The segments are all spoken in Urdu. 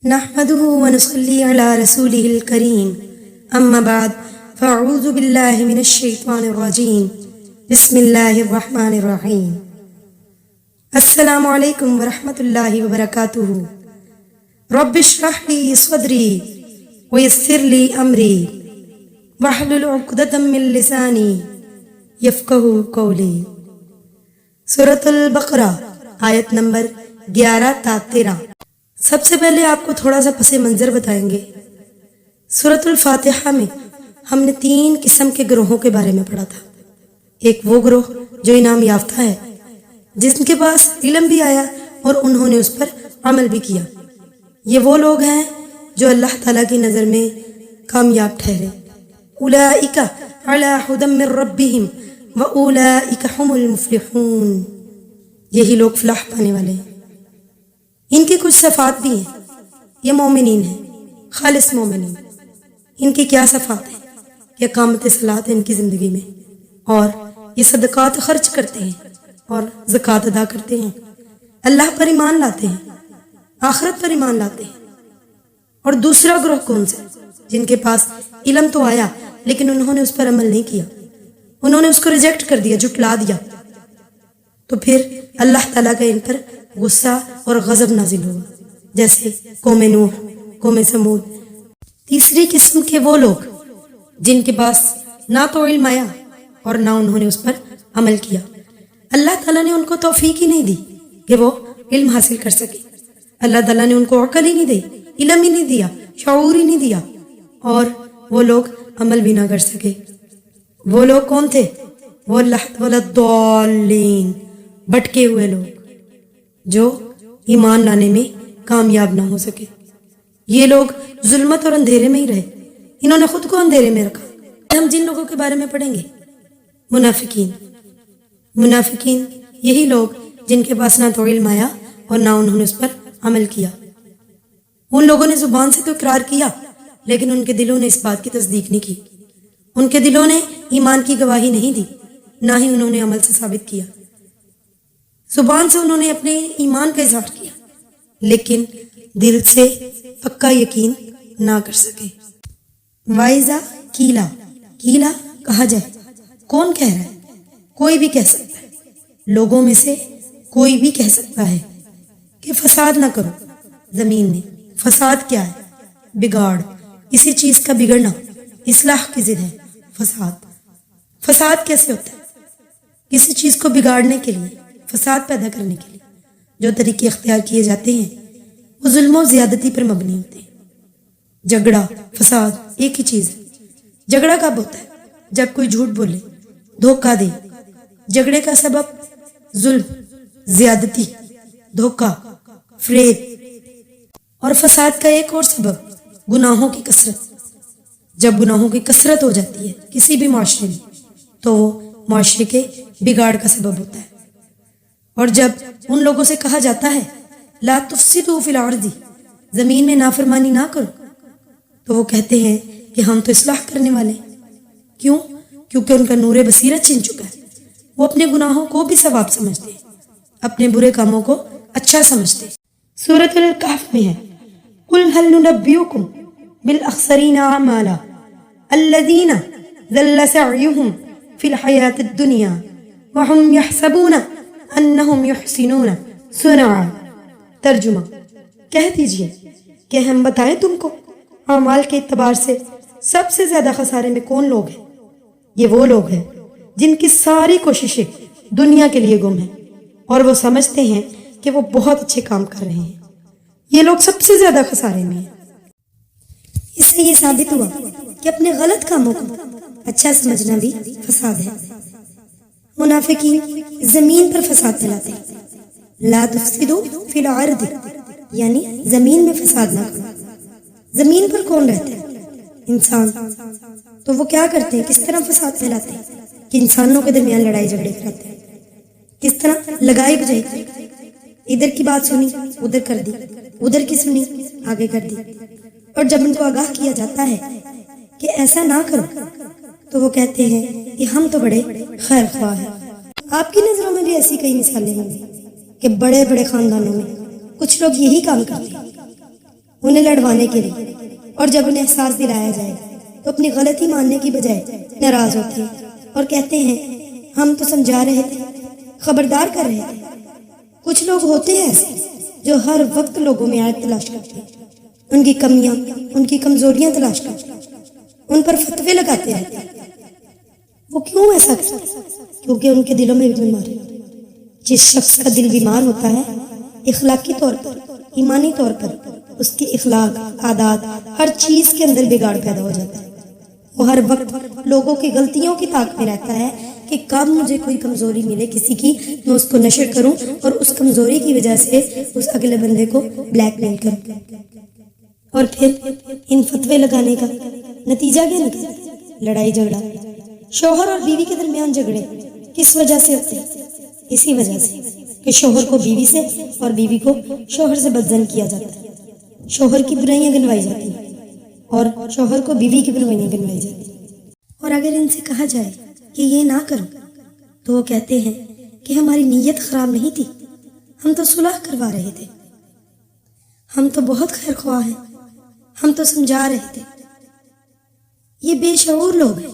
نحمده ونصلي على رسوله الكريم اما بعد فاعوذ بالله من الشيطان الرجيم بسم الله الرحمن الرحيم السلام علیکم ورحمۃ اللہ وبرکاتہ رب اشرح لي صدری ويسر لي امری واحلل عقدۃ من لسانی یفقہوا قولی۔ سورۃ البقرہ آیت نمبر 11 تا 13۔ سب سے پہلے آپ کو تھوڑا سا پس منظر بتائیں گے۔ سورۃ الفاتحہ میں ہم نے 3 قسم کے گروہوں کے بارے میں پڑھا تھا۔ ایک وہ گروہ جو انعام یافتہ ہے، جن کے پاس علم بھی آیا اور انہوں نے اس پر عمل بھی کیا۔ یہ وہ لوگ ہیں جو اللہ تعالیٰ کی نظر میں کامیاب ٹھہرے۔ اولئک علی ھدی من ربہم واولئک ھم المفلحون۔ یہی لوگ فلاح پانے والے ہیں۔ ان کی کچھ صفات بھی ہیں۔ یہ مومنین ہیں، خالص مومنین۔ ان کی کیا صفات ہیں؟ کہ اقامت صلاۃ ان کی زندگی میں، اور یہ صدقات خرچ کرتے ہیں اور زکوٰۃ ادا کرتے ہیں، اللہ پر ایمان لاتے ہیں، آخرت پر ایمان لاتے ہیں۔ اور دوسرا گروہ کون سا؟ جن کے پاس علم تو آیا لیکن انہوں نے اس پر عمل نہیں کیا، انہوں نے اس کو ریجیکٹ کر دیا، جھٹلا دیا، تو پھر اللہ تعالیٰ کا ان پر غصہ اور غضب نازل ہوا، جیسے قوم نوح، قوم سمود۔ تیسری قسم کے وہ لوگ جن کے پاس نہ تو علم آیا اور نہ انہوں نے اس پر عمل کیا، اللہ تعالیٰ نے ان کو توفیق ہی نہیں دی کہ وہ علم حاصل کر سکے۔ اللہ تعالیٰ نے ان کو عقل ہی نہیں دی، علم ہی نہیں دیا، شعور ہی نہیں دیا، اور وہ لوگ عمل بھی نہ کر سکے۔ وہ لوگ کون تھے؟ وہ الضالین، بھٹکے ہوئے لوگ جو ایمان لانے میں کامیاب نہ ہو سکے۔ یہ لوگ ظلمت اور اندھیرے میں ہی رہے، انہوں نے خود کو اندھیرے میں رکھا۔ ہم جن لوگوں کے بارے میں پڑھیں گے، منافقین۔ منافقین یہی لوگ جن کے پاس نہ تو علم آیا اور نہ انہوں نے اس پر عمل کیا۔ ان لوگوں نے زبان سے تو اقرار کیا لیکن ان کے دلوں نے اس بات کی تصدیق نہیں کی، ان کے دلوں نے ایمان کی گواہی نہیں دی، نہ ہی انہوں نے عمل سے ثابت کیا۔ زبان سے انہوں نے اپنے ایمان کا اظہار کیا لیکن دل سے پکا یقین نہ کر سکے۔ وائزا کیلا، کیلا کہا جائے، کون کہہ رہا ہے؟ کوئی بھی کہہ سکتا ہے، لوگوں میں سے کوئی بھی کہہ سکتا ہے کہ فساد نہ کرو زمین میں۔ فساد کیا ہے؟ بگاڑ، کسی چیز کا بگڑنا، اصلاح کی ضد ہے فساد۔ فساد کیسے ہوتا ہے؟ کسی چیز کو بگاڑنے کے لیے، فساد پیدا کرنے کے لیے جو طریقے اختیار کیے جاتے ہیں وہ ظلم و زیادتی پر مبنی ہوتے ہیں۔ جھگڑا، فساد ایک ہی چیز ہے۔ جھگڑا کب ہوتا ہے؟ جب کوئی جھوٹ بولے، دھوکہ دے۔ جھگڑے کا سبب ظلم، زیادتی، دھوکہ، فریب۔ اور فساد کا ایک اور سبب گناہوں کی کثرت۔ جب گناہوں کی کثرت ہو جاتی ہے کسی بھی معاشرے میں تو وہ معاشرے کے بگاڑ کا سبب ہوتا ہے۔ اور جب ان لوگوں سے کہا جاتا ہے لا تفسدوا فی الارض، زمین میں نافرمانی نہ کرو، تو وہ کہتے ہیں کہ ہم تو اصلاح کرنے والے ہیں۔ کیوں؟ کیونکہ ان کا نور بصیرت چھن چکا ہے۔ وہ اپنے گناہوں کو بھی ثواب سمجھتے ہیں، اپنے برے کاموں کو اچھا سمجھتے ہیں۔ سورۃ الکہف میں ہے قل هل ننبئکم بالاخسرین اعمالا الذین ضل سعیہم فی الحیاۃ الدنیا وهم یحسبون انہم یحسنون صنعا۔ ترجمہ، کہہ دیجئے کہ ہم بتائیں تم کو اعمال کے اعتبار سے سب سے زیادہ خسارے میں کون لوگ ہیں؟ یہ وہ لوگ ہیں جن کی ساری کوششیں دنیا کے لیے گم ہیں اور وہ سمجھتے ہیں کہ وہ بہت اچھے کام کر رہے ہیں۔ یہ لوگ سب سے زیادہ خسارے میں ہیں۔ اس سے یہ ثابت ہوا کہ اپنے غلط کاموں کو اچھا سمجھنا بھی فساد ہے۔ منافقین زمین پر فساد پھیلاتے ہیں۔ لا تفسدوا فی الارض یعنی زمین میں فساد نہ کرو۔ زمین پر کون رہتا ہے؟ انسان۔ تو وہ کیا کرتے ہیں؟ کس طرح فساد پھیلاتے ہیں کہ انسانوں کے درمیان لڑائی جھگڑے کراتے ہیں۔ کس طرح؟ لگائی بجائی، ادھر کی بات سنی ادھر کر دی، ادھر کی سنی آگے کر دی۔ اور جب ان کو آگاہ کیا جاتا ہے کہ ایسا نہ کرو تو وہ کہتے ہیں کہ ہم تو بڑے خیر خواہ ہیں۔ آپ کی نظروں میں بھی ایسی کئی مثالیں ہوں گی کہ بڑے بڑے خاندانوں میں کچھ لوگ یہی کام کرتے ہیں۔ انہیں لڑوانے کے لیے، اور جب انہیں احساس دلایا جائے تو اپنی غلطی ماننے کی بجائے ناراض ہوتے ہیں اور کہتے ہیں ہم تو سمجھا رہے تھے، خبردار کر رہے تھے۔ کچھ لوگ ہوتے ہیں ایسے جو ہر وقت لوگوں میں عیب تلاش کرتے ہیں، ان کی کمیاں، ان کی کمزوریاں تلاش کرتے ہیں، ان پر فتوے لگاتے رہتے ہیں۔ وہ کیوں ایسا کرتے ہیں؟ کیونکہ ان کے دلوں میں بھی بیماری ہے۔ جس شخص کا دل بیمار ہوتا ہے، اخلاقی طور پر، ایمانی طور پر، اس کی اخلاق، عادات، ہر چیز کے اندر بگاڑ پیدا ہو جاتا ہے۔ وہ ہر وقت لوگوں کی غلطیوں کی طاق میں رہتا ہے کہ کب مجھے کوئی کمزوری ملے کسی کی، میں اس کو نشر کروں اور اس کمزوری کی وجہ سے اس اگلے بندے کو بلیک میل کروں۔ اور پھر ان فتوے لگانے کا نتیجہ کیا نکلتا ہے؟ لڑائی جھگڑا۔ شوہر اور بیوی کے درمیان جھگڑے کس وجہ سے ہوتے ہیں؟ اسی وجہ سے کہ شوہر کو بیوی سے اور بیوی کو شوہر سے بدزن کیا جاتا ہے، شوہر کی برائیاں گنوائی جاتی ہیں اور شوہر کو بیوی کی برائیاں گنوائی جاتی ہیں۔ اور اگر ان سے کہا جائے کہ یہ نہ کرو تو وہ کہتے ہیں کہ ہماری نیت خراب نہیں تھی، ہم تو صلح کروا رہے تھے، ہم تو بہت خیر خواہ ہیں، ہم تو سمجھا رہے تھے۔ یہ بے شعور لوگ ہیں،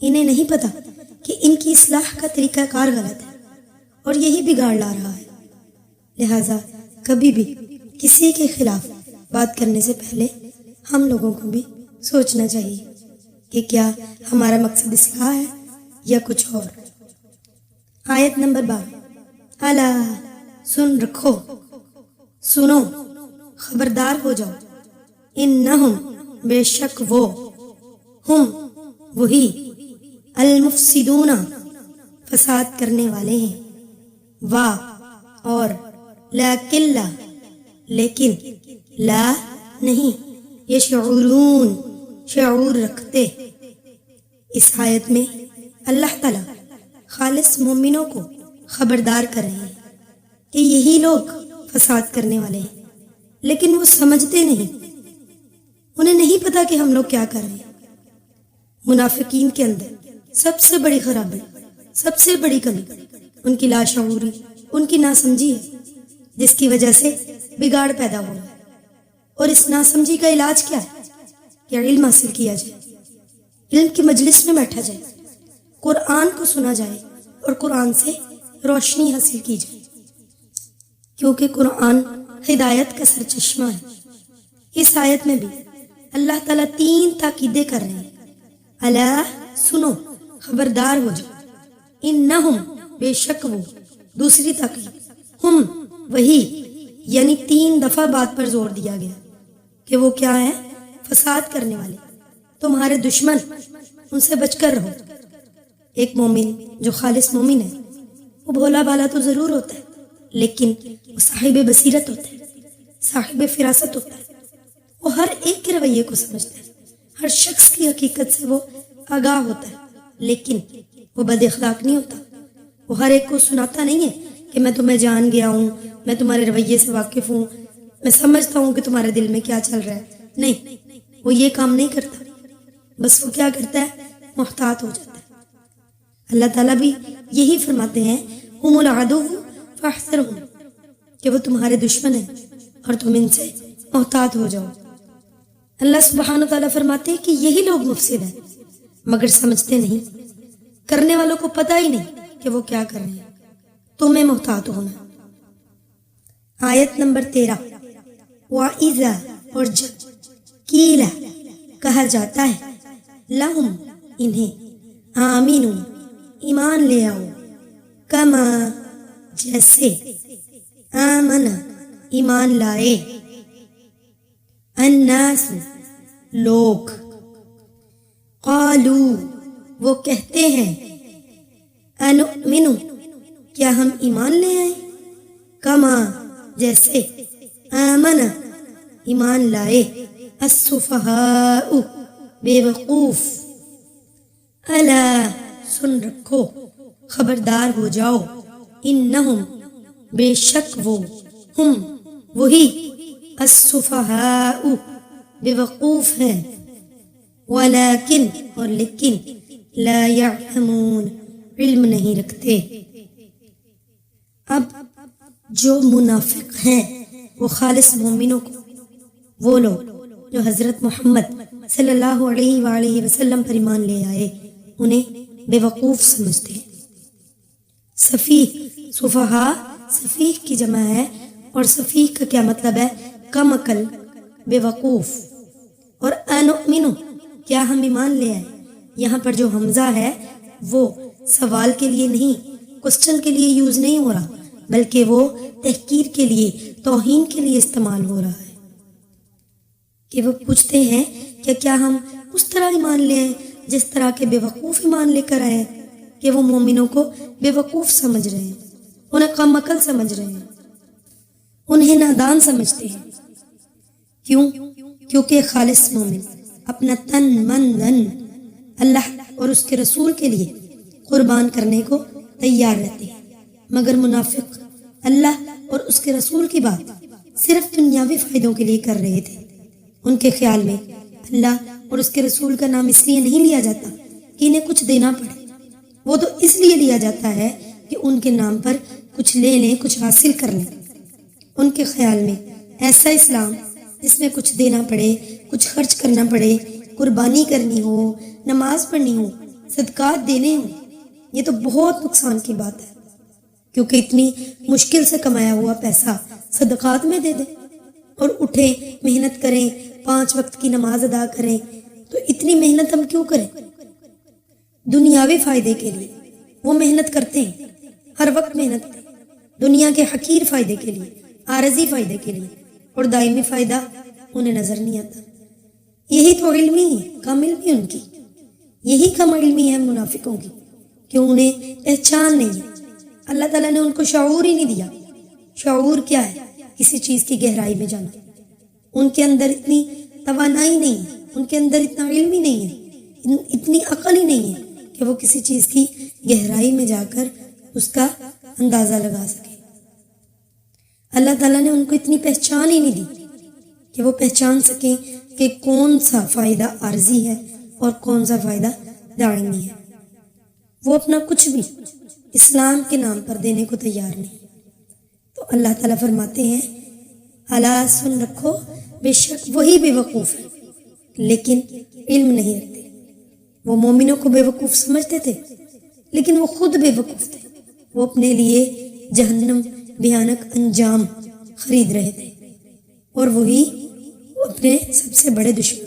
انہیں نہیں پتا کہ ان کی اصلاح کا طریقہ کار غلط ہے اور یہی بگاڑ لا رہا ہے۔ لہٰذا کبھی بھی کسی کے خلاف بات کرنے سے پہلے ہم لوگوں کو بھی سوچنا چاہیے کہ کیا ہمارا مقصد اصلاح ہے یا کچھ اور۔ آیت نمبر 12، الا سن رکھو، سنو، خبردار ہو جاؤ، انہم بے شک وہ، ہم وہی، المفسدون فساد کرنے والے ہیں، وا اور، لیکن لا لیکن، لا نہیں، یشعرون شعور رکھتے۔ اس آیت میں اللہ تعالیٰ خالص مومنوں کو خبردار کر رہے ہیں کہ یہی لوگ فساد کرنے والے ہیں، لیکن وہ سمجھتے نہیں، انہیں نہیں پتا کہ ہم لوگ کیا کر رہے ہیں۔ منافقین کے اندر سب سے بڑی خرابی، سب سے بڑی کمی ان کی لاشعوری، ان کی ناسمجھی ہے، جس کی وجہ سے بگاڑ پیدا ہو رہا ہے۔ اور اس ناسمجھی کا علاج کیا ہے؟ کہ علم حاصل کیا جائے، علم کی مجلس میں بیٹھا جائے، قرآن کو سنا جائے اور قرآن سے روشنی حاصل کی جائے، کیونکہ قرآن ہدایت کا سرچشمہ ہے۔ اس آیت میں بھی اللہ تعالیٰ 3 تاکیدیں کر رہے ہیں۔ الا سنو، خبردار ہو جاؤ، انہم بے شک وہ، دوسری تاکید، ہم وہی، یعنی 3 دفعہ بات پر زور دیا گیا کہ وہ کیا ہے؟ فساد کرنے والے، تمہارے دشمن، ان سے بچ کر رہو۔ ایک مومن جو خالص مومن ہے وہ بھولا بالا تو ضرور ہوتا ہے، لیکن وہ صاحب بصیرت ہوتا ہے، صاحب فراست ہوتا ہے، وہ ہر ایک کے رویے کو سمجھتا ہے، ہر شخص کی حقیقت سے وہ آگاہ ہوتا ہے، لیکن وہ بد اخلاق نہیں ہوتا۔ وہ ہر ایک کو سناتا نہیں ہے کہ میں تمہیں جان گیا ہوں، میں تمہارے رویے سے واقف ہوں، میں سمجھتا ہوں کہ تمہارے دل میں کیا چل رہا ہے۔ نہیں، وہ یہ کام نہیں کرتا، بس وہ کیا کرتا ہے؟ محتاط ہو جاتا ہے۔ اللہ تعالیٰ بھی یہی فرماتے ہیں، ہم العدو فاحذرہم، کہ وہ تمہارے دشمن ہیں اور تم ان سے محتاط ہو جاؤ۔ اللہ سبحانہ وتعالیٰ فرماتے ہیں کہ یہی لوگ مفسد ہیں، مگر سمجھتے نہیں، کرنے والوں کو پتہ ہی نہیں کہ وہ کیا کر رہے ہیں۔ تمہیں محتاط ہونا۔ آیت نمبر 13، وَإِذَا، اور جب، قیل، کہا جاتا ہے، لہم، انہیں، آمینو، ایمان لے آؤ، کما، جیسے، آمن، ایمان لائے، الناس، لوگ، قالو، وہ کہتے ہیں، انؤمن، کیا ہم ایمان لے آئیں، کما، جیسے، آمن، ایمان لائے، السفہاء، بے وقوف، الا، سن رکھو، خبردار ہو جاؤ، انہم، بے شک وہ، ہم وہی، السفہاء، بے وقوف ہیں، ولیکن، اور لیکن، لا یعلمون، علم نہیں رکھتے۔ اب جو منافق ہیں وہ خالص مومنوں کو وہ لوگ جو حضرت محمد صلی اللہ علیہ وآلہ وسلم پر ایمان لے آئے انہیں بے وقوف سمجھتے ہیں۔ سفیہ، سفہا سفیہ کی جمع ہے، اور سفیہ کا کیا مطلب ہے؟ کم عقل، بے وقوف۔ اور انؤمن، کیا ہم ایمان لے آئے؟ یہاں پر جو حمزہ ہے وہ سوال کے لیے نہیں، کوسچن کے لیے یوز نہیں ہو رہا، بلکہ وہ تحقیر کے لیے، توہین کے لیے استعمال ہو رہا ہے، کہ وہ پوچھتے ہیں کہ کیا ہم اس طرح ایمان لے آئیں جس طرح کے بے وقوف ایمان لے کر آئے، کہ وہ مومنوں کو بے وقوف سمجھ رہے ہیں، انہیں کم عقل سمجھ رہے ہیں، انہیں نادان سمجھتے ہیں۔ کیوں؟ کیونکہ خالص مومن اپنا تن من دھن اللہ اور اس کے رسول کے لیے قربان کرنے کو تیار رہتے ہیں، مگر منافق اللہ اور اس کے رسول کی بات صرف دنیاوی فائدوں کے لیے کر رہے تھے۔ ان کے خیال میں اللہ اور اس کے رسول کا نام اس لیے نہیں لیا جاتا کہ انہیں کچھ دینا پڑے، وہ تو اس لیے لیا جاتا ہے کہ ان کے نام پر کچھ لے لیں، کچھ حاصل کر لیں۔ ان کے خیال میں ایسا اسلام جس میں کچھ دینا پڑے، کچھ خرچ کرنا پڑے، قربانی کرنی ہو، نماز پڑھنی ہو، صدقات دینے ہوں، یہ تو بہت نقصان کی بات ہے، کیونکہ اتنی مشکل سے کمایا ہوا پیسہ صدقات میں دے دیں اور اٹھیں، محنت کریں، 5 وقت کی نماز ادا کریں، تو اتنی محنت ہم کیوں کریں؟ دنیاوی فائدے کے لیے وہ محنت کرتے ہیں، ہر وقت محنت کریں، دنیا کے حقیر فائدے کے لیے، عارضی فائدے کے لیے، اور دائمی فائدہ انہیں نظر نہیں آتا۔ یہی تو علمی ہے، کم علمی ان کی، یہی کم علمی ہے منافقوں کی، کہ انہیں پہچان نہیں ہے۔ اللہ تعالیٰ نے ان کو شعور ہی نہیں دیا۔ شعور کیا ہے؟ کسی چیز کی گہرائی میں جانا۔ ان کے اندر اتنی توانائی نہیں ہے، ان کے اندر اتنا علم ہی نہیں ہے، اتنی عقل ہی نہیں ہے کہ وہ کسی چیز کی گہرائی میں جا کر اس کا اندازہ لگا سکے۔ اللہ تعالیٰ نے ان کو اتنی پہچان ہی نہیں دی کہ وہ پہچان سکیں کہ کون سا فائدہ عارضی ہے اور کون سا فائدہ دائمی ہے۔ وہ اپنا کچھ بھی اسلام کے نام پر دینے کو تیار نہیں۔ تو اللہ تعالیٰ فرماتے ہیں الا سن رکھو، بے شک وہی بے وقوف ہے لیکن علم نہیں رکھتے۔ وہ مومنوں کو بے وقوف سمجھتے تھے لیکن وہ خود بے وقوف تھے، وہ اپنے لیے جہنم بھیانک انجام خرید رہے تھے، اور وہی اپنے سب سے بڑے دشمن